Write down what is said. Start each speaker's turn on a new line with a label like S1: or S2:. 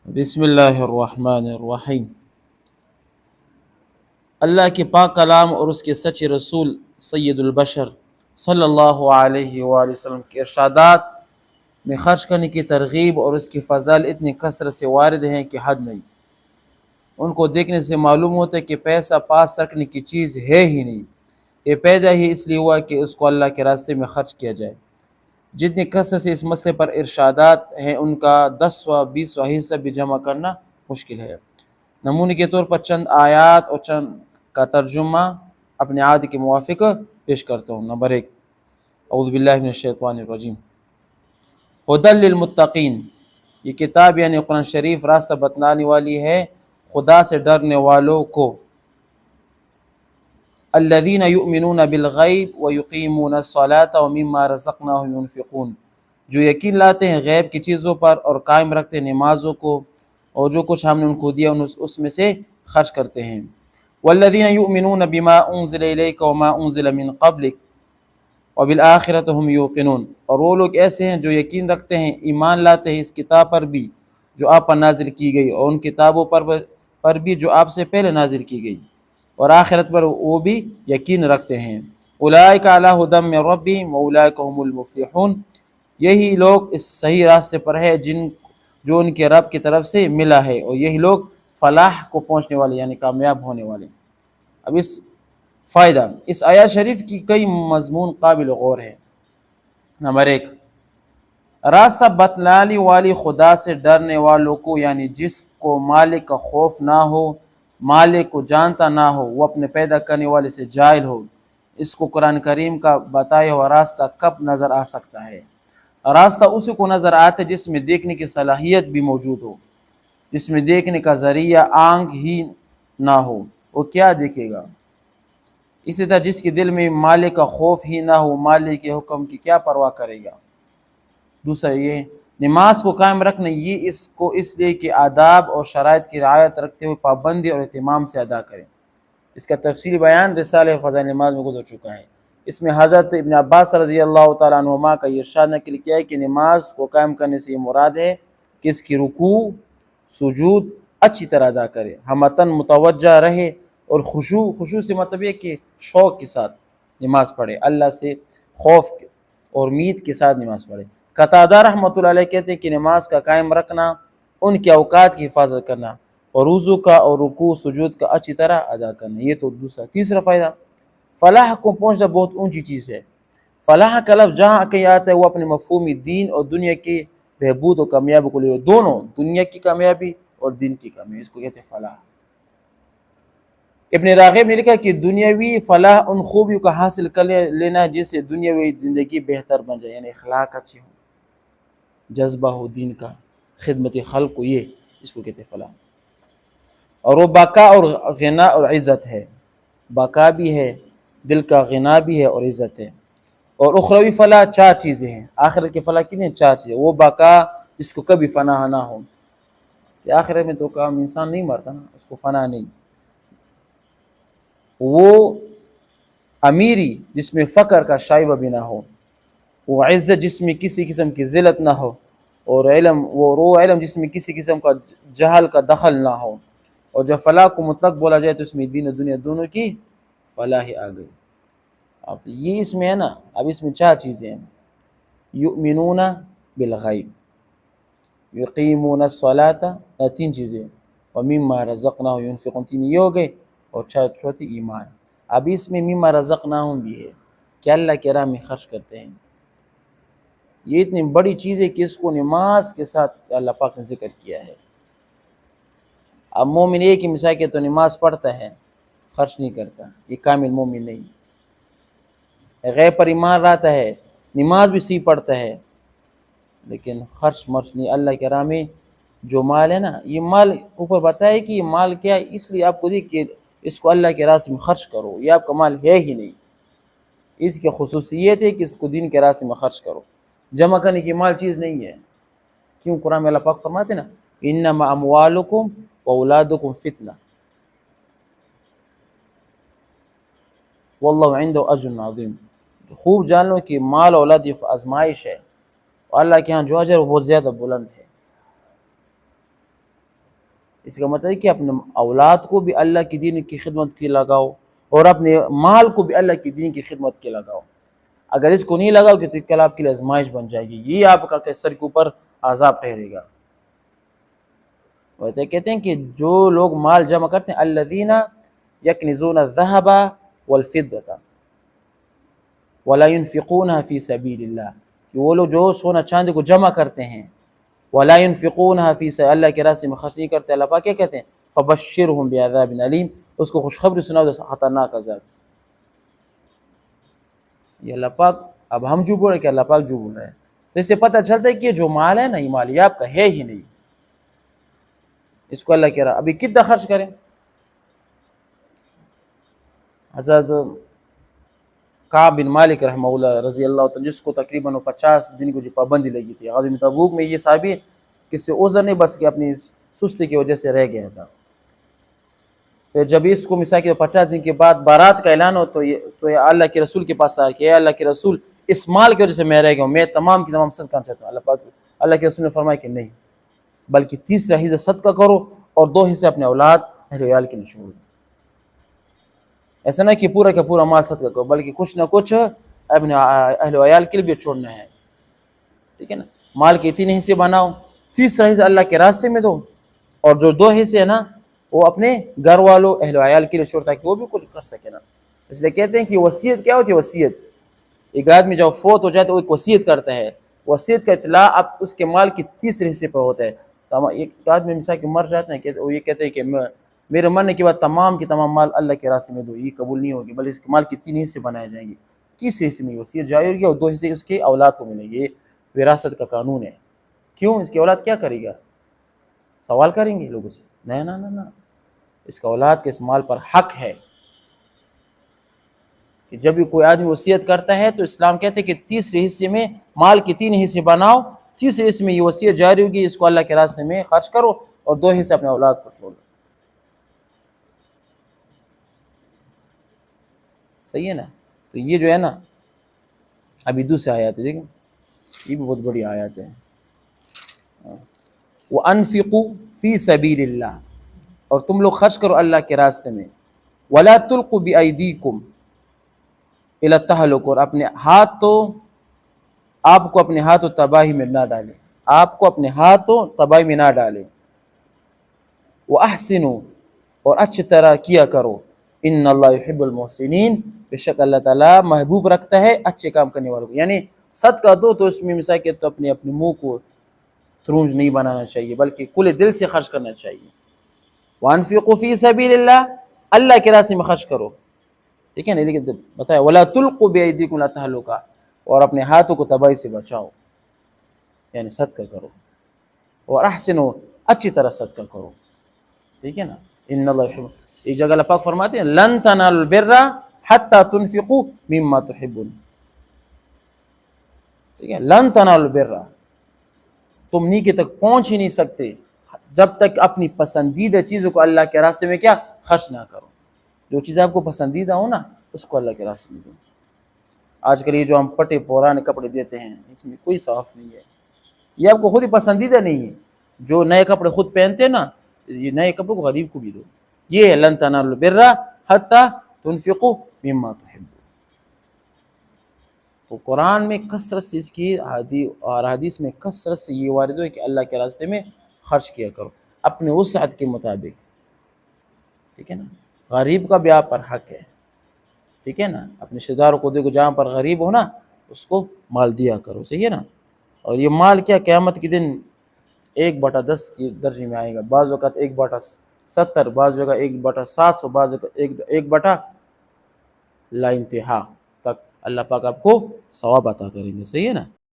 S1: بسم اللہ الرحمن الرحیم۔ اللہ کے پاک کلام اور اس کے سچے رسول سید البشر صلی اللہ علیہ وآلہ وسلم کے ارشادات میں خرچ کرنے کی ترغیب اور اس کی فضائل اتنی کثرت سے وارد ہیں کہ حد نہیں۔ ان کو دیکھنے سے معلوم ہوتا ہے کہ پیسہ پاس رکھنے کی چیز ہے ہی نہیں، یہ پیدا ہی اس لیے ہوا کہ اس کو اللہ کے راستے میں خرچ کیا جائے۔ جتنی کثرت سے اس مسئلے پر ارشادات ہیں ان کا 10واں 20واں حصہ بھی جمع کرنا مشکل ہے۔ نمونے کے طور پر چند آیات اور چند کا ترجمہ اپنے عادت کے موافق پیش کرتا ہوں۔ نمبر 1، اعوذ باللہ من الشیطان الرجیم۔ ہدی للمتقین، یہ کتاب یعنی قرآن شریف راستہ بتلانے والی ہے خدا سے ڈرنے والوں کو۔ الذین یؤمنون بالغیب ویقیمون الصلاة ومما رزقناہم ینفقون، جو یقین لاتے ہیں غیب کی چیزوں پر اور قائم رکھتے ہیں نمازوں کو اور جو کچھ ہم نے ان کو دیا اس میں سے خرچ کرتے ہیں۔ والذین یؤمنون بما انزل الیک وما انزل من قبلک وبالآخرۃ ھم یوقنون، اور وہ لوگ ایسے ہیں جو یقین رکھتے ہیں، ایمان لاتے ہیں اس کتاب پر بھی جو آپ پر نازل کی گئی اور ان کتابوں پر بھی جو آپ سے پہلے نازل کی گئی، اور آخرت پر وہ بھی یقین رکھتے ہیں۔ اولئک علی ھدی من ربہم واولئک ھم المفلحون، یہی لوگ اس صحیح راستے پر ہے جو ان کے رب کی طرف سے ملا ہے، اور یہی لوگ فلاح کو پہنچنے والے یعنی کامیاب ہونے والے۔ اب فائدہ، اس آیات شریف کی کئی مضمون قابل غور ہیں۔ نمبر 1، راستہ بتلانے والی خدا سے ڈرنے والوں کو، یعنی جس کو مالک کا خوف نہ ہو، مالک کو جانتا نہ ہو، وہ اپنے پیدا کرنے والے سے جاہل ہو، اس کو قرآن کریم کا بتایا ہوا راستہ کب نظر آ سکتا ہے؟ راستہ اسی کو نظر آتا ہے جس میں دیکھنے کی صلاحیت بھی موجود ہو، جس میں دیکھنے کا ذریعہ آنکھ ہی نہ ہو، وہ کیا دیکھے گا؟ اسی طرح جس کے دل میں مالک کا خوف ہی نہ ہو، مالک کے حکم کی کیا پرواہ کرے گا؟ دوسرا یہ نماز کو قائم رکھنا، یہ اس لیے کہ آداب اور شرائط کی رعایت رکھتے ہوئے پابندی اور اہتمام سے ادا کریں۔ اس کا تفصیلی بیان رسالہ فضائل نماز میں گزر چکا ہے۔ اس میں حضرت ابن عباس رضی اللہ تعالیٰ عنہما کا یہ ارشاد نقل کیا ہے کہ نماز کو قائم کرنے سے یہ مراد ہے کہ اس کی رکوع سجود اچھی طرح ادا کرے، ہمتاً متوجہ رہے، اور خشوع سے مطلب یہ کہ شوق کے ساتھ نماز پڑھے، اللہ سے خوف اور امید کے ساتھ نماز پڑھے۔ قتادہ رحمۃ اللہ علیہ کہتے ہیں کہ نماز کا قائم رکھنا، ان کے اوقات کی حفاظت کرنا، اور وضو کا اور رکوع سجود کا اچھی طرح ادا کرنا، یہ تو دوسرا۔ تیسرا فائدہ، فلاح کو پہنچنا بہت اونچی چیز ہے۔ فلاح کا لفظ جہاں کہیں آتا ہے وہ اپنے مفہومی دین اور دنیا کی بہبود و کامیابی کو لے، دونوں دنیا کی کامیابی اور دین کی کامیابی، اس کو کہتے ہیں فلاح۔ ابن راغب نے لکھا کہ دنیاوی فلاح ان خوبیوں کا حاصل کر لینا ہے جس سے دنیاوی زندگی بہتر بن جائے، یعنی اخلاق اچھے ہوں، جذبہ ہو دین کا، خدمت خلق کو، یہ اس کو کہتے ہیں فلاح۔ اور وہ بقا اور غنا اور عزت ہے، بقا بھی ہے، دل کا غنا بھی ہے اور عزت ہے۔ اور اخروی فلاح 4 چیزیں ہیں، آخرت کے فلاح کتنے؟ 4 چیزیں۔ وہ بقا جس کو کبھی فنا نہ ہو، کہ آخرت میں تو کام انسان نہیں مرتا نا، اس کو فنا نہیں۔ وہ امیری جس میں فقر کا شائبہ بھی نہ ہو، وہ عزت جس میں کسی قسم کی ذلت نہ ہو، اور وہ علم جس میں کسی قسم کا جہل کا دخل نہ ہو۔ اور جب فلاح کو مطلق بولا جائے تو اس میں دین و دنیا دونوں کی فلاح آ گئی۔ اب یہ اس میں ہے نا، اب اس میں 4 چیزیں ہیں، یؤمنون بالغیب، یقیمون الصلاۃ، 3 چیزیں، ومما رزقناہم ینفقون، 3 یہ ہو گئے، اور 4تھی ایمان۔ اب اس میں مما رزقناہم بھی ہے کہ اللہ کے راہ میں خرچ کرتے ہیں۔ یہ اتنی بڑی چیز ہے کہ اس کو نماز کے ساتھ اللہ پاک نے ذکر کیا ہے۔ اب مومن ایک ہی مثال کے تو نماز پڑھتا ہے، خرچ نہیں کرتا، یہ کامل مومن نہیں۔ غیب پر ایمان رہتا ہے، نماز بھی صحیح پڑھتا ہے، لیکن خرچ مرچ نہیں اللہ کے راہ میں۔ جو مال ہے نا، یہ مال اوپر بتایا کہ یہ مال کیا ہے، اس لیے آپ کو دیکھ کہ اس کو اللہ کے راستے میں خرچ کرو، یہ آپ کا مال ہے ہی نہیں۔ اس کی خصوصیت ہے کہ اس کو دین کے راستے میں خرچ کرو، جمع کرنے کی مال چیز نہیں ہے۔ کیوں؟ قرآن میں اللہ پاک فرماتے نا، انما اموالکم واولادکم فتنہ واللہ عنده اجر عظیم۔ خوب جان لو کہ مال اولاد یہ آزمائش ہے، اور اللہ کے ہاں جو اجر ہے وہ بہت زیادہ بلند ہے۔ اس کا مطلب ہے کہ اپنے اولاد کو بھی اللہ کی دین کی خدمت کی لگاؤ اور اپنے مال کو بھی اللہ کی دین کی خدمت کی لگاؤ. اگر اس کو نہیں لگاؤ گے تو کل آپ کے لیے آزمائش بن جائے گی، یہ آپ کا سر کے اوپر عذاب ٹھہرے گا. کہتے ہیں کہ جو لوگ مال جمع کرتے ہیں الذین یکنزون الذهب والفضة ولا ينفقونها فی سبیل اللہ، کہ وہ لوگ جو سونا چاندی کو جمع کرتے ہیں ولا ينفقونها فی سبیل اللہ کے راستے میں خرچ نہیں کرتے، اللہ پاک کیا کہتے ہیں فبشرهم بعذاب علیم، اس کو خوشخبری سناؤ خطرناک عذاب. یہ اللہ پاک، اب ہم جو بول رہے ہیں کہ اللہ پاک جو بول رہے ہیں، تو اس سے پتہ چلتا ہے کہ جو مال ہے نا یہ مال یہ آپ کا ہے ہی نہیں، اس کو اللہ کہہ رہا ابھی کتنا خرچ کریں. حضرت کعب بن مالک رحمہ اللہ رضی اللہ عنہ، جس کو تقریباً 50 دن کو جو پابندی لگی تھی غزوہ تبوک میں، یہ صحابی کسی عذر نہیں بس کہ اپنی سستی کی وجہ سے رہ گیا تھا. پھر جب اس کو مثال کے 50 دن کے بعد بارات کا اعلان ہو تو یہ اللہ کے رسول کے پاس آیا کہ اے اللہ کے رسول، اس مال کی وجہ سے میں رہ گیا ہوں، میں تمام کی تمام صدقہ کرنا چاہتا ہوں. اللہ کے رسول نے فرمایا کہ نہیں، بلکہ 30 حصہ صدقہ کرو اور 2 حصے اپنے اولاد اہل عیال کے لیے چھوڑ دو. ایسا نہ کہ پورا کا پورا مال صدقہ کرو، بلکہ کچھ نہ کچھ اپنے اہل عیال کے لیے بھی چھوڑنا ہے. ٹھیک ہے نا، مال کے 3 حصے بناؤ، 30 حصہ اللہ کے راستے میں دو، اور جو 2 حصے ہیں نا وہ اپنے گھر والوں اہل عیال کے لیے چھوڑتا ہے کہ وہ بھی کچھ کر سکے نا. اس لیے کہتے ہیں کہ وصیت کیا ہوتی ہے؟ وصیت، ایک آدمی جب فوت ہو جائے تو وہ ایک وصیت کرتا ہے، وصیت کا اطلاع اب اس کے مال کی 30 حصے پر ہوتا ہے. ایک آدمی مثال کہ مر جاتے ہیں، وہ یہ کہتے ہیں کہ میرے مرنے کے بعد تمام کی تمام مال اللہ کے راستے میں دو، یہ قبول نہیں ہوگی، بلکہ اس کے مال کی 3 حصے بنائے جائیں گے، 30 حصے میں وصیت جاری ہوگی اور 2 حصے اس کے اولاد کو ملیں گے. یہ وراثت کا قانون ہے. کیوں؟ اس کی اولاد کیا کرے گا؟ سوال کریں گے لوگوں سے؟ نہیں نہ نہ، اس کا اولاد کے اس مال پر حق ہے. کہ جب بھی کوئی آدمی وصیت کرتا ہے تو اسلام کہتے ہیں کہ 30 حصے میں مال کے 3 حصے بناؤ، 30 حصے میں یہ وصیت جاری ہوگی، اس کو اللہ کے راستے میں خرچ کرو اور 2 حصے اپنے اولاد کو چھوڑ دو. صحیح ہے نا؟ تو یہ جو ہے نا ابھی دوسری آیات ہے، دیکھیں یہ بھی بہت بڑی آیات ہے. وَأَنفِقُوا فِي سَبِيلِ اللَّهِ، اور تم لوگ خرچ کرو اللہ کے راستے میں. وَلَا تُلْقُوا بِأَيْدِيكُمْ إِلَى التَّهْلُكَةِ، اور اپنے ہاتھوں، آپ کو اپنے ہاتھوں تباہی میں نہ ڈالیں، آپ کو اپنے ہاتھوں تباہی میں نہ ڈالیں. وَأَحْسِنُوا، اور اچھی طرح کیا کرو. ان اللہ يحب المحسنین، بے شک اللہ تعالیٰ محبوب رکھتا ہے اچھے کام کرنے والوں کو. یعنی صدقہ دو تو اس میں مثال کہ تو اپنے منہ کو ترونج نہیں بنانا چاہیے، بلکہ کھلے دل سے خرچ کرنا چاہیے. وَأَنفِقُوا فِي سَبِيلِ اللَّهِ، اللہ کے راستے میں خرچ کرو. ٹھیک ہے نا، لیکن بتایا وَلَا تُلْقُوا بِأَيْدِيكُمْ إِلَى التَّهْلُكَةِ، اور اپنے ہاتھوں کو تباہی سے بچاؤ، یعنی صدقہ کرو. اور احسنوا، اچھی طرح صدقہ کرو. ٹھیک ہے نا، ان اللہ يحب. ایک جگہ اللہ پاک فرماتے ہیں لن تنالوا البر حتى تنفقوا مما تحبون. ٹھیک ہے، لن تنالوا البر، تم نیکی تک پہنچ ہی نہیں سکتے جب تک اپنی پسندیدہ چیزوں کو اللہ کے راستے میں کیا خرچ نہ کرو. جو چیز آپ کو پسندیدہ ہو نا اس کو اللہ کے راستے میں دو. آج کل یہ جو ہم پٹے پرانے کپڑے دیتے ہیں اس میں کوئی ثواب نہیں ہے، یہ آپ کو خود ہی پسندیدہ نہیں ہے. جو نئے کپڑے خود پہنتے ہیں نا، یہ نئے کپڑوں کو غریب کو بھی دو. یہ ہے لن تنالوا البر حتى تنفقوا مما تحبون. تو قرآن میں کثرت سے اس کی اور حدیث میں کثرت سے یہ وارد ہے کہ اللہ کے راستے میں خرچ کیا کرو اپنے وسعت کے مطابق. ٹھیک ہے نا، غریب کا بھی آپ پر حق ہے. ٹھیک ہے نا، اپنے رشتہ داروں کو دیکھو جہاں پر غریب ہو نا اس کو مال دیا کرو. صحیح ہے نا. اور یہ مال کیا قیامت کے دن 1/10 کی درجے میں آئے گا. بعض وقت 1/70، بعض جگہ 1/700، بعض جگہ 1/لا انتہا تک اللہ پاک آپ کو ثواب عطا کریں گے. صحیح ہے نا.